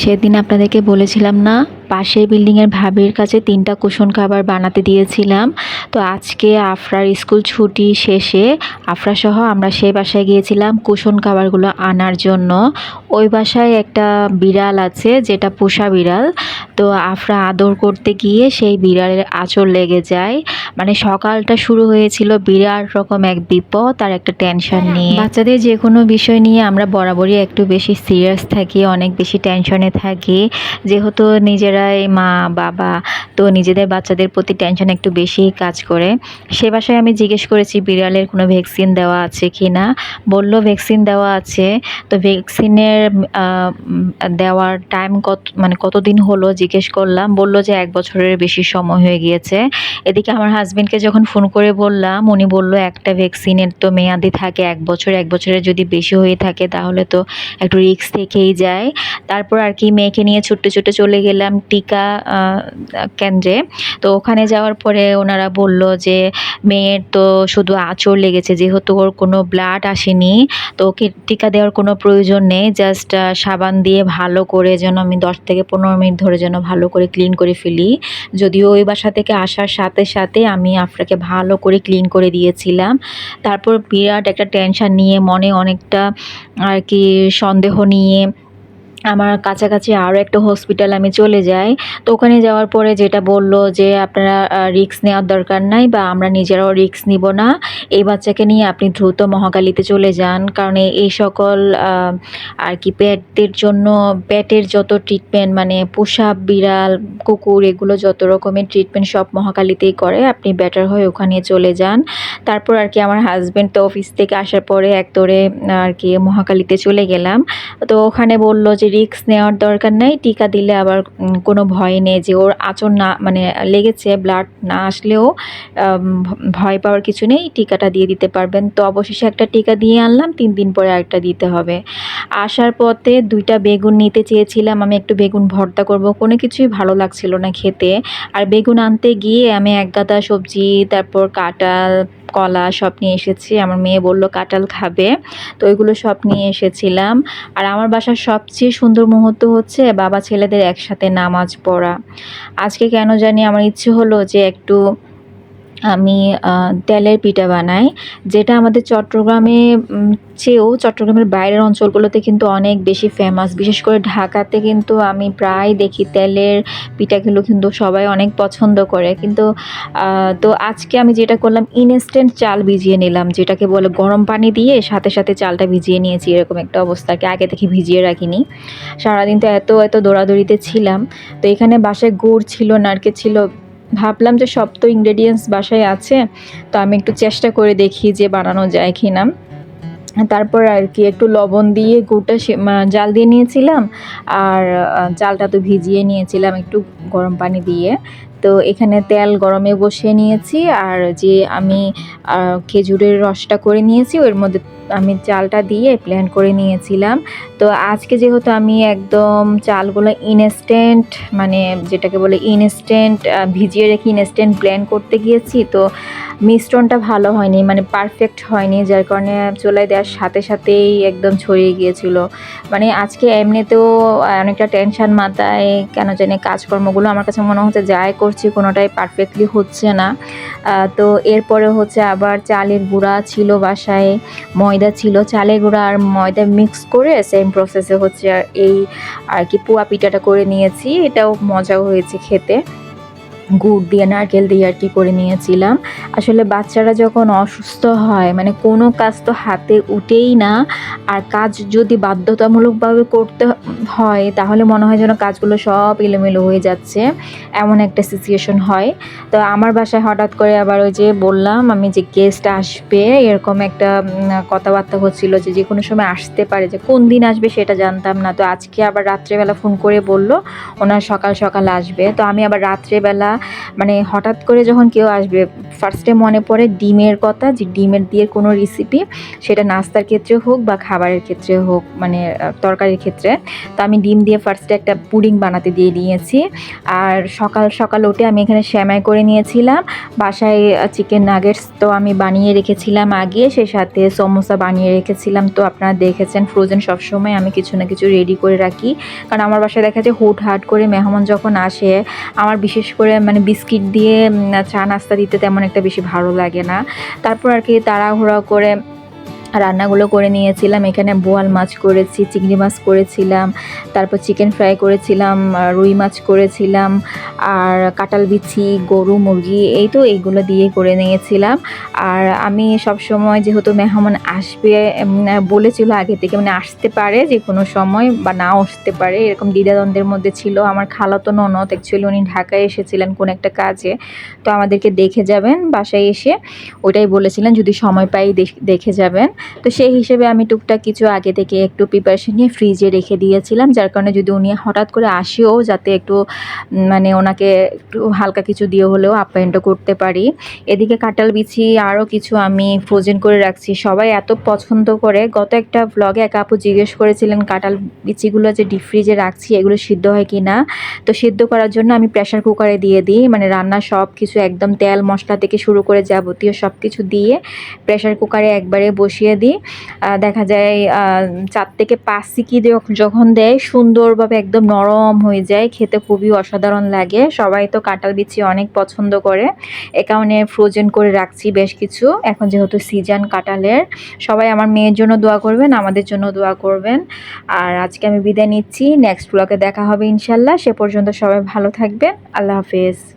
সেদিন আপনাদেরকে বলেছিলাম না, পাশের বিল্ডিংয়ের ভাবির কাছে 3টা কুশন কাভার বানাতে দিয়েছিলাম। তো আজকে আফরার স্কুল ছুটি শেষে আফরাসহ আমরা সেই বাসায় গিয়েছিলাম কুশন কাভারগুলো আনার জন্য। ওই বাসায় একটা বিড়াল আছে, যেটা পোষা বিড়াল। তো আফরা আদর করতে গিয়ে সেই বিড়ালের আঁচড় লেগে যায়। মানে সকালটা শুরু হয়েছিল বিরাট রকম এক বিপদ আর একটা টেনশন নিয়ে। বাচ্চাদের যে কোনো বিষয় নিয়ে আমরা বরাবরই একটু বেশি সিরিয়াস থাকি, অনেক বেশি টেনশনে থাকি। যেহেতু নিজেরাই মা বাবা, তো নিজেদের বাচ্চাদের প্রতি টেনশন একটু বেশিই কাজ করে। সে বাসায় আমি জিজ্ঞেস করেছি বিড়ালের কোনো ভ্যাকসিন দেওয়া আছে কি না। বললো ভ্যাকসিন দেওয়া আছে। তো ভ্যাকসিনের দেওয়ার টাইম কতদিন হলো জিজ্ঞেস করলাম। বললো যে 1 বছরের বেশি সময় হয়ে গিয়েছে। এদিকে আমার হাজবেন্ডকে যখন ফোন করে বললাম, উনি বললো একটা ভ্যাকসিনের তো মেয়াদি থাকে 1 বছর, 1 বছরের যদি বেশি হয়ে থাকে তাহলে তো একটু রিস্ক থেকেই যায়। তারপর আর কি মেয়েকে নিয়ে ছুটতে ছুটে চলে গেলাম টিকা কেন্দ্রে। তো ওখানে যাওয়ার পরে ওনারা বলল যে মেয়ের তো শুধু আঁচড় লেগেছে, যেহেতু ওর কোনো ব্লাড আসেনি, তো ওকে টিকা দেওয়ার কোনো প্রয়োজন নেই। জাস্ট সাবান দিয়ে ভালো করে যেন আমি 10 থেকে 15 মিনিট ধরে যেন ভালো করে ক্লিন করে ফেলি। যদিও ওই বাসা থেকে আসার সাথে সাথে আমি আফরাকে ভালো করে ক্লিন করে দিয়েছিলাম। তারপর বিরাট একটা টেনশন নিয়ে, মনে অনেকটা আর কি সন্দেহ নিয়ে আমার কাছাকাছি আরও একটা হসপিটাল আমি চলে যাই। তো ওখানে যাওয়ার পরে যেটা বলল যে আপনারা রিস্ক নেওয়ার দরকার নাই, বা আমরা নিজেরাও রিস্ক নিব না, এই বাচ্চাকে নিয়ে আপনি দ্রুত মহাখালীতে চলে যান। কারণ এই সকল আর কি পেটদের জন্য, পেটের যত ট্রিটমেন্ট মানে পোষা বিড়াল কুকুর এগুলো যত রকমের ট্রিটমেন্ট সব মহাখালীতেই করে, আপনি বেটার হয়ে ওখানে চলে যান। তারপর আর কি আমার হাজব্যান্ড তো অফিস থেকে আসার পরে একদৌড়ে আর কি মহাখালীতে চলে গেলাম। তো ওখানে বলল যে রিস্ক নেওয়ার দরকার নেই, টিকা দিলে আবার কোনো ভয় নেই, যে ওর আঁচড় না মানে লেগেছে, ব্লাড না আসলেও ভয় পাওয়ার কিছু নেই, টিকাটা দিয়ে দিতে পারবেন। তো অবশেষে একটা টিকা দিয়ে আনলাম, 3 দিন পরে আরেকটা দিতে হবে। আসার পথে 2টা বেগুন নিতে চেয়েছিলাম, আমি একটু বেগুন ভর্তা করব, কোনো কিছুই ভালো লাগছিল না খেতে। আর বেগুন আনতে গিয়ে আমি এক গাদা সবজি, তারপর কাঁঠাল কলা সব নিয়ে এসেছি। আমার মেয়ে বলল কাঁঠাল খাবে, তো ওইগুলো সব নিয়ে এসেছিলাম। আর আমার বাসার সবচেয়ে সুন্দর মুহূর্ত হচ্ছে বাবা ছেলেদের একসাথে নামাজ পড়া। আজকে কেন জানি আমার ইচ্ছে হলো যে একটু আমি তেলের পিঠা বানাই, যেটা আমাদের চট্টগ্রামে চেয়েও চট্টগ্রামের বাইরের অঞ্চলগুলোতে কিন্তু অনেক বেশি ফেমাস। বিশেষ করে ঢাকাতে কিন্তু আমি প্রায় দেখি তেলের পিঠাগুলো কিন্তু সবাই অনেক পছন্দ করে। কিন্তু তো আজকে আমি যেটা করলাম, ইনস্ট্যান্ট চাল ভিজিয়ে নিলাম, যেটাকে বলে গরম পানি দিয়ে সাথে সাথে চালটা ভিজিয়ে নিয়েছি। এরকম একটা অবস্থাকে আগে থেকে ভিজিয়ে রাখিনি। সারাদিন তো এত দৌড়াদৌড়িতে ছিলাম। তো এখানে বাসায় গুড় ছিল, নারকেল ছিল। ভাবলাম যে সব তো ইনগ্রেডিয়েন্টস বাসায় আছে, তো আমি একটু চেষ্টা করে দেখি যে বানানো যায় কি না। তারপর আর কি একটু লবণ দিয়ে গুড়টা জাল দিয়ে নিয়েছিলাম, আর চালটা তো ভিজিয়ে নিয়েছিলাম একটু গরম পানি দিয়ে। তো এখানে তেল গরমে বসিয়ে নিয়েছি, আর যে আমি খেজুরের রসটা করে নিয়েছি ওর মধ্যে আমি চালটা দিয়ে ব্লেন্ড করে নিয়েছিলাম। তো আজকে যেহেতু আমি একদম চালগুলো ইনস্ট্যান্ট মানে যেটাকে বলে ইনস্ট্যান্ট ভিজিয়ে রেখে ইনস্ট্যান্ট ব্লেন্ড করতে গিয়েছি, তো মিশ্রণটা ভালো হয়নি, মানে পারফেক্ট হয়নি, যার কারণে চুলায় দেওয়ার সাথে সাথেই একদম ছড়িয়ে গিয়েছিল। মানে আজকে এমনিতেও অনেকটা টেনশন মাথায়, কেন জানি কাজকর্মগুলো আমার কাছে মনে হচ্ছে যাই করছি কোনোটাই পারফেক্টলি হচ্ছে না। তো এরপরে হচ্ছে আবার চালের গুঁড়া ছিল বাসায়, ময়দা ছিল, চালের গুঁড়া আর ময়দা মিক্স করে সেম প্রসেসে হচ্ছে এই আর কি পুয়া পিঠাটা করে নিয়েছি। এটাও মজাও হয়েছে খেতে, গুড় দিয়ে নারকেল দিয়ে আর কি করে নিয়েছিলাম। আসলে বাচ্চারা যখন অসুস্থ হয় মানে কোনো কাজ তো হাতে উঠেই না, আর কাজ যদি বাধ্যতামূলকভাবে করতে হয় তাহলে মনে হয় যেন কাজগুলো সব এলোমেলো হয়ে যাচ্ছে, এমন একটা সিচুয়েশন হয়। তো আমার বাসায় হঠাৎ করে আবার ওই যে বললাম আমি যে গেস্ট আসবে, এরকম একটা কথাবার্তা হচ্ছিল যে যে কোনো সময় আসতে পারে, যে কোন দিন আসবে সেটা জানতাম না। তো আজকে আবার রাত্রেবেলা ফোন করে বলল ওনার সকাল সকাল আসবে। তো আমি আবার রাত্রেবেলা মানে হঠাৎ করে যখন কেউ আসবে ফার্স্টে মনে পড়ে ডিমের কথা, যে ডিমের দিয়ে কোনো রেসিপি, সেটা নাস্তার ক্ষেত্রে হোক বা খাবারের ক্ষেত্রে হোক, মানে তরকারির ক্ষেত্রে। তো আমি ডিম দিয়ে ফার্স্টে একটা পুডিং বানাতে দিয়ে নিয়েছি। আর সকাল সকাল উঠে আমি এখানে সেমাই করে নিয়েছিলাম। বাসায় চিকেন নাগেটস তো আমি বানিয়ে রেখেছিলাম আগে, সেই সাথে সমোসা বানিয়ে রেখেছিলাম। তো আপনারা দেখেছেন ফ্রোজেন সবসময় আমি কিছু না কিছু রেডি করে রাখি, কারণ আমার বাসায় দেখা যায় হুটহাট করে মেহমান যখন আসে, আমার বিশেষ করে মানে বিস্কিট দিয়ে চা নাস্তা দিতে তেমন একটা বেশি ভালো লাগে না। তারপর আর কি তাড়াহুড়ো করে রান্নাগুলো করে নিয়েছিলাম। এখানে বোয়াল মাছ করেছি, চিংড়ি মাছ করেছিলাম, তারপর চিকেন ফ্রাই করেছিলাম, রুই মাছ করেছিলাম, আর কাঁঠাল বিচি, গরু, মুরগি, এই তো এইগুলো দিয়ে করে নিয়েছিলাম। আর আমি সবসময় যেহেতু মেহমান আসবে বলেছিল আগে থেকে, মানে আসতে পারে যে কোনো সময় বা নাও আসতে পারে, এরকম দ্বিধাদ্বন্দ্বের মধ্যে ছিল। আমার খালাতো ননদ অ্যাকচুয়ালি উনি ঢাকায় এসেছিলেন কোন একটা কাজে, তো আমাদেরকে দেখে যাবেন বাসায় এসে, ওইটাই বলেছিলেন যদি সময় পাই দেখে যাবেন। তো সেই হিসেবে আমি টুকটাক কিছু আগে থেকে একটু প্রিপারেশন নিয়ে ফ্রিজে রেখে দিয়েছিলাম, যার কারণে যদি উনি হঠাৎ করে আসেও যাতে একটু মানে ওনাকে একটু হালকা কিছু দিয়ে হলেও আপ্যায়নটা করতে পারি। এদিকে কাঁঠাল বিচি আরও কিছু আমি ফ্রোজেন করে রাখছি, সবাই এত পছন্দ করে। গত একটা ব্লগে এক আপু জিজ্ঞেস করেছিলেন কাঁঠাল বিচিগুলো যে ডিপ ফ্রিজে রাখছি এগুলো সিদ্ধ হয় কি না। তো সিদ্ধ করার জন্য আমি প্রেশার কুকারে দিয়ে দিই, মানে রান্নার সব কিছু একদম তেল মশলা থেকে শুরু করে যাবতীয় সব কিছু দিয়ে প্রেশার কুকারে একবারে বসিয়ে দিই। দেখা যায় 4 থেকে 5 সিটি যখন দেয় সুন্দরভাবে একদম নরম হয়ে যায়, খেতে খুবই অসাধারণ লাগে। সবাই তো কাঁঠাল বিচি অনেক পছন্দ করে, এ কারণে ফ্রোজেন করে রাখছি বেশ কিছু। এখন যেহেতু সিজন কাঁঠালের, সবাই আমার মেয়ের জন্য দোয়া করবেন, আমাদের জন্য দোয়া করবেন। আর আজকে আমি বিদায় নিচ্ছি, নেক্সট ব্লগে দেখা হবে ইনশাল্লাহ। সে পর্যন্ত সবাই ভালো থাকবেন, আল্লাহ হাফেজ।